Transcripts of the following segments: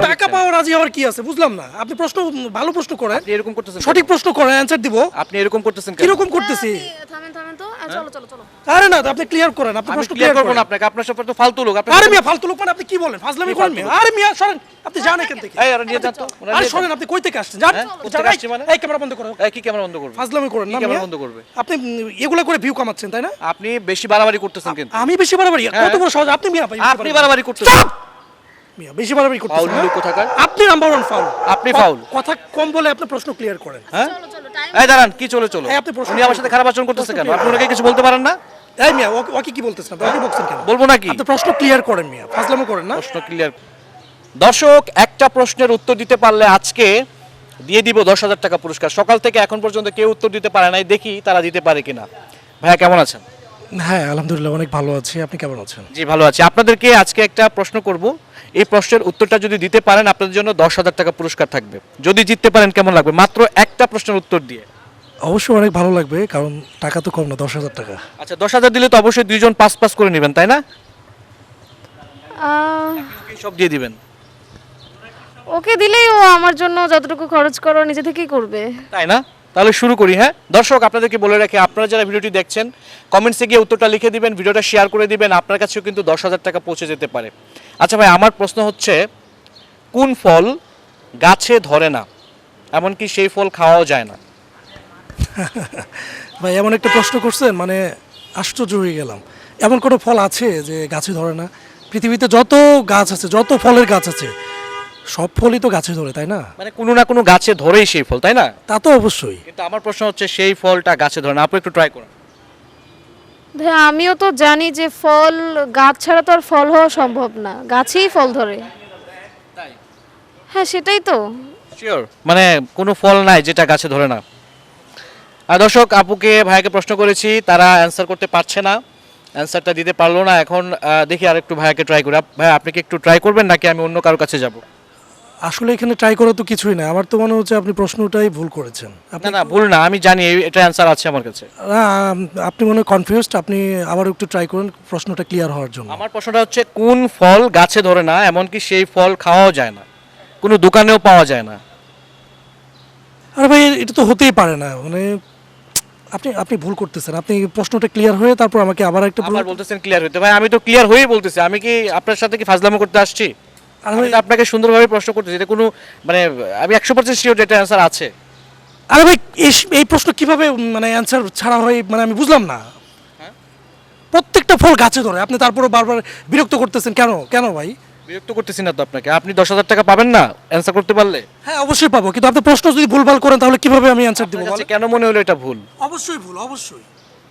টাকা পাওয়া রাজি হওয়ার কি আছে বুঝলাম না। আপনি প্রশ্ন ভালো প্রশ্ন করেন, এরকম করতেছেন, সঠিক প্রশ্ন করেন, অ্যানসার দিব। আপনি এরকম করতেছেন কেন? কিরকম করতেছি? থামেন থামেন তো চলো চলো চলো। আরে না, আপনি ক্লিয়ার করেন, আপনি আমি প্রশ্ন ক্লিয়ার ক্লিয়ার করব করেন। না আপনাকে, আপনার সব তো ফালতু লোক। আরে মিয়া ফালতু লোক মানে আপনি কি বলেন? ফাজলামি করেন মিয়া। আরে মিয়া সরেন, আপনি যান এখান থেকে। এই আরে নিয়ে যান তো, ওরা আরে নিয়ে যান। সরেন, আপনি কই থেকে আসছেন? যান। কোথা থেকে আসছি মানে? এই ক্যামেরা বন্ধ করো। এই কি ক্যামেরা বন্ধ করবে? ফাজলামি করেন কি না ক্যামেরা মিয়া। বন্ধ করবে? আপনি এগুলা করে ভিউ কামাচ্ছেন তাই না? আপনি বেশি বাড়াবাড়ি করতেছেন কিন্তু। আমি বেশি বাড়াবাড়ি? কত বড় সহজ আপনি মিয়া ভাই। আপনি বাড়াবাড়ি করতেছেন। মিয়া বেশি বাড়াবাড়ি করতেছেন। ফাউল লোক কোথাকার? আপনি নাম্বার 1 ফাউল। আপনি ফাউল। কথা কম বলে আপনি প্রশ্ন ক্লিয়ার করেন। হ্যাঁ চলো চলো টাইম। এই দাঁড়ান, কি চলে চলো? এই আপনি প্রশ্ন উনি আমার সাথে খারাপ আচরণ করতেছে কেন? প্রশ্ন আপনি ওনাকে কিছু বলতে পারেন না? এই মিয়া ওকে কি বলতেছেন? আপনি ওকে বলছেন কেন? বলবো নাকি? আপনি প্রশ্ন ক্লিয়ার করেন মিয়া, ফাজলামি করেন না। প্রশ্ন ক্লিয়ার। দর্শক, একটা প্রশ্নের উত্তর দিতে পারলে আজকে দিয়ে দিব 10,000 টাকা পুরস্কার। সকাল থেকে এখন পর্যন্ত কেউ উত্তর দিতে পারে নাই, দেখি তারা দিতে পারে কিনা। ভাইয়া কেমন আছেন? হ্যাঁ আলহামদুলিল্লাহ অনেক ভালো আছি। আপনি কেমন আছেন? জি ভালো আছি। আপনাদেরকে আজকে একটা প্রশ্ন করব, এই প্রশ্নের উত্তরটা যদি দিতে পারেন আপনাদের জন্য 10,000 টাকা পুরস্কার থাকবে। যদি জিততে পারেন কেমন লাগবে? মাত্র একটা প্রশ্নের উত্তর দিয়ে। অবশ্যই অনেক ভালো লাগবে, কারণ টাকা তো কম না, 10,000 টাকা। আচ্ছা, 10,000 দিলে তো অবশ্যই দুইজন 5-5 করে নেবেন, তাই না? সব দিয়ে দিবেন? ওকে দিলেই ও আমার জন্য যতটুকু খরচ করো নিজে থেকেই করবে। তাই না? তাহলে শুরু করি। হ্যাঁ দর্শক, আপনাদেরকে বলে রাখি, আপনারা যারা ভিডিওটি দেখছেন কমেন্টসে গিয়ে উত্তরটা লিখে দিবেন, ভিডিওটা শেয়ার করে দিবেন, আপনার কাছেও কিন্তু 10,000 টাকা পৌঁছে যেতে পারে। আচ্ছা ভাই, আমার প্রশ্ন হচ্ছে, কোন ফল গাছে ধরে না, এমনকি সেই ফল খাওয়াও যায় না? ভাই এমন একটা প্রশ্ন করছেন, মানে আশ্চর্য হয়ে গেলাম। এমন কোনো ফল আছে যে গাছে ধরে না? পৃথিবীতে যত গাছ আছে, যত ফলের গাছ আছে, সব ফলই তো গাছে ধরে, তাই না? মানে কোনো না কোনো গাছে ধরেই সেই ফল, তাই না? তা তো অবশ্যই। কিন্তু আমার প্রশ্ন হচ্ছে, সেই ফলটা গাছে ধরে না। আপনি একটু ট্রাই করুন। ভাই আমিও তো জানি যে ফল গাছ ছাড়া তো আর ফল হওয়া সম্ভব না, গাছেই ফল ধরে। হ্যাঁ সেটাই তো। শিওর মানে কোনো ফল নাই যেটা গাছে ধরে না? আর দর্শক, আপুকে ভাইকে প্রশ্ন করেছি, তারা অ্যান্সার করতে পারছে না, অ্যান্সারটা দিতে পারলো না। এখন দেখি আর একটু ভাইকে ট্রাই করি। ভাই আপনি কি একটু ট্রাই করবেন নাকি আমি অন্য কারোর কাছে যাব? আসলে এখানে ট্রাই করা তো কিছুই না, আমার তো মনে হচ্ছে আপনি প্রশ্নটাই ভুল করেছেন। না না, ভুল না, আমি জানি এটা অ্যান্সার আছে আমার কাছে। আপনি মনে হয় কনফিউজড, আপনি আবার একটু ট্রাই করুন প্রশ্নটা ক্লিয়ার হওয়ার জন্য। আমার প্রশ্নটা হচ্ছে, কোন ফল গাছে ধরে না, এমনকি সেই ফল খাওয়াও যায় না, কোনো দোকানেও পাওয়া যায় না? আরে ভাই এটা তো হতেই পারে না, মানে আপনি আপনি ভুল করতেছেন। আপনি প্রশ্নটা ক্লিয়ার হয়ে তারপর আমাকে আবার একটা আবার বলতেছেন ক্লিয়ার হইতে। ভাই আমি তো ক্লিয়ার হয়েই বলতেছি, আমি কি আপনার সাথে কি ফাজলামো করতে আসছি? আরে আমি ভাই তো আপনাকে সুন্দরভাবে প্রশ্ন করতেছি, এটা কোনো মানে আমি 100% শিওর এটা অ্যান্সার আছে। আরে ভাই এই প্রশ্ন কিভাবে মানে অ্যানসার ছাড়া হয়, মানে আমি বুঝলাম না। প্রত্যেকটা ফল গাছে ধরে, আপনি তারপরে বারবার বিরক্ত করতেছেন কেন? কেন ভাই? বিরক্ত করতেছি না তো আপনাকে। আপনি 10,000 টাকা পাবেন না অ্যান্সার করতে পারলে? হ্যাঁ অবশ্যই পাবো, কিন্তু আপনি প্রশ্ন যদি ভুলভাল করেন তাহলে কিভাবে আমি অ্যানসার দিব? আপনার কাছে কেন মনে হলো এটা ভুল? অবশ্যই ভুল, অবশ্যই।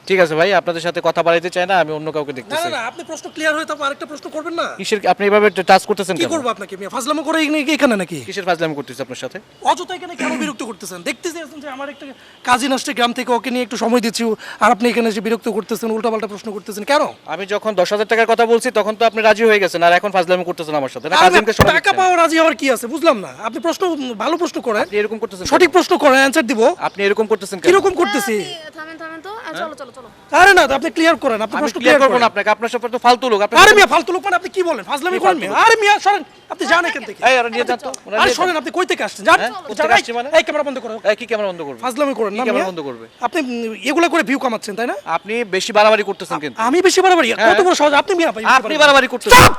ঠিক আছে ভাই, আপনাদের সাথে কথা বাড়াইতে চাই না, আমি অন্য কাউকে না দেখতেছি। না না, আপনি প্রশ্ন ক্লিয়ার হয়ে তারপর আরেকটা প্রশ্ন করবেন না? কিসের আপনি এভাবে টাচ করতেছেন কি কেন? করবো আপনাকে? ফাজলামো করে এখানে নাকি? কিসের ফাজলামি করতেছি আপনার সাথে? অযথা এখানে কেন বিরক্ত করতেছেন? দেখতেছেন যে আমার একটা কাজিন আসছে গ্রাম থেকে, ওকে নিয়ে একটু সময় দিচ্ছি, আর আপনি এখানে এসে বিরক্ত করতেছেন, উল্টাপাল্টা প্রশ্ন করতেছেন কেন? আমি যখন 10,000 টাকার কথা বলছি তখন তো আপনি রাজি হয়ে গেছেন, আর এখন ফাজলামি করতেছেন আমার সাথে। না আরে কাজিনকে সময় টাকা দিচ্ছেন। পাওয়া রাজি হওয়ার কি আছে বুঝলাম না। আপনি প্রশ্ন ভালো প্রশ্ন করেন, আপনি এরকম করতেছেন কেন? সঠিক প্রশ্ন করেন, অ্যানসার দিব। আপনি এরকম করতেছেন কেন? কিরকম করতেছি? থামেন থামেন তো চলো চলো চলো। আরে না, আপনি ক্লিয়ার করেন, আপনি আমি প্রশ্ন ক্লিয়ার ক্লিয়ার করব করেন। না আপনাকে, আপনার সব তো ফালতু লোক। আপনি আরে মিয়া ফালতু লোক মানে আপনি কি বলেন? ফাজলামি কি করেন ফালতু মিয়া। লোক? আরে মিয়া সরেন, আপনি যান এখান থেকে। এই আরে নিয়ে যান তো, ওরা আরে নিয়ে যান। সরেন, আপনি কই থেকে আসছেন? যান। কোথা থেকে আসছি মানে? এই ক্যামেরা বন্ধ করো। এই কি ক্যামেরা বন্ধ করবে? ফাজলামি করেন না কি ক্যামেরা মিয়া। বন্ধ করবে? আপনি এগুলা করে ভিউ কামাচ্ছেন তাই না? আপনি বেশি বাড়াবাড়ি করতেছেন কিন্তু। আমি বেশি বাড়াবাড়ি? হ্যাঁ। কত বড় সহজ আপনি মিয়া ভাই। আপনি বাড়াবাড়ি করতেছেন।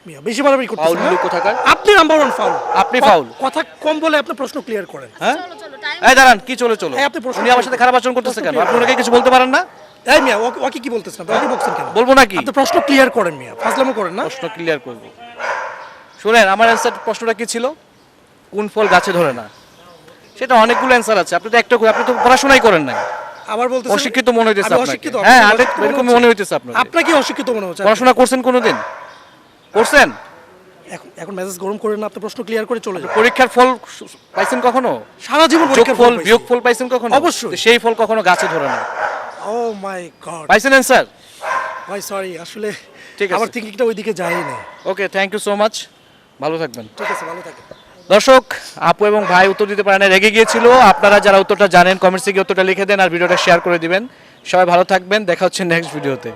মিয়া বেশি বাড়াবাড়ি ফাউল করতেছেন লোক কোথাকার? আপনি নাম্বার 1 ফাউল। আপনি ফাউল। কথা কম বলে আপনি প্রশ্ন ক্লিয়ার করেন। হ্যাঁ চলো চলো টাইম। এই দাঁড়ান, কি চলে চলো? এই আপনি প্রশ্ন উনি আমার সাথে খারাপ আচরণ করতেছে কেন? আপনি ওনাকে কিছু বলতে পারেন না? এই মিয়া ওকে কি বলতেছেন? আপনি ওকে বলছেন কেন? বলবো নাকি? আপনি প্রশ্ন ক্লিয়ার করেন মিয়া, ফাজলামি করেন না। প্রশ্ন ক্লিয়ার করব। শুনেন, আমার অ্যান্সার প্রশ্নটা কি ছিল? কোন ফল গাছে ধরে না? সেটা অনেকগুলো অ্যান্সার আছে, আপনি তো একটা করে, আপনি তো পড়াশোনাই করেন নাই। আবার বলতেছেন অশিক্ষিত মনে হইতেছে আমি আপনাকে। অশিক্ষিত? হ্যাঁ, আপনি আরে অশিক্ষিত এরকম মনে মনে হইতেছে আপনাকে। আপনাকে অশিক্ষিত মনে হচ্ছে। পড়াশোনা করছেন কোনোদিন? করছেন? এখন মেসেজ গরম করেন না, আপনি প্রশ্ন ক্লিয়ার করে চলে যান। পরীক্ষার ফল পাইছেন কখনো? সারা জীবন পরীক্ষার যোগফল ফল পাইছি। বিয়োগফল পাইছেন কখনো? অবশ্যই। তো সেই ফল কখনো গাছে ধরে না। ও মাই গড পাইছেন অ্যান্সার? ভাই সরি, আসলে ঠিক আছে। আমার থিংকিংটা ওইদিকে যায়ই না। ওকে, থ্যাংক ইউ সো মাচ, ভালো থাকবেন। ঠিক আছে, ভালো থাকেন। দর্শক, আপু এবং ভাই উত্তর দিতে পারে না, রেগে গিয়েছিল। আপনারা যারা উত্তরটা জানেন কমেন্টসে গিয়ে উত্তরটা লিখে দেন আর ভিডিওটা শেয়ার করে দিবেন। সবাই ভালো থাকবেন, দেখা হচ্ছে নেক্সট ভিডিওতে।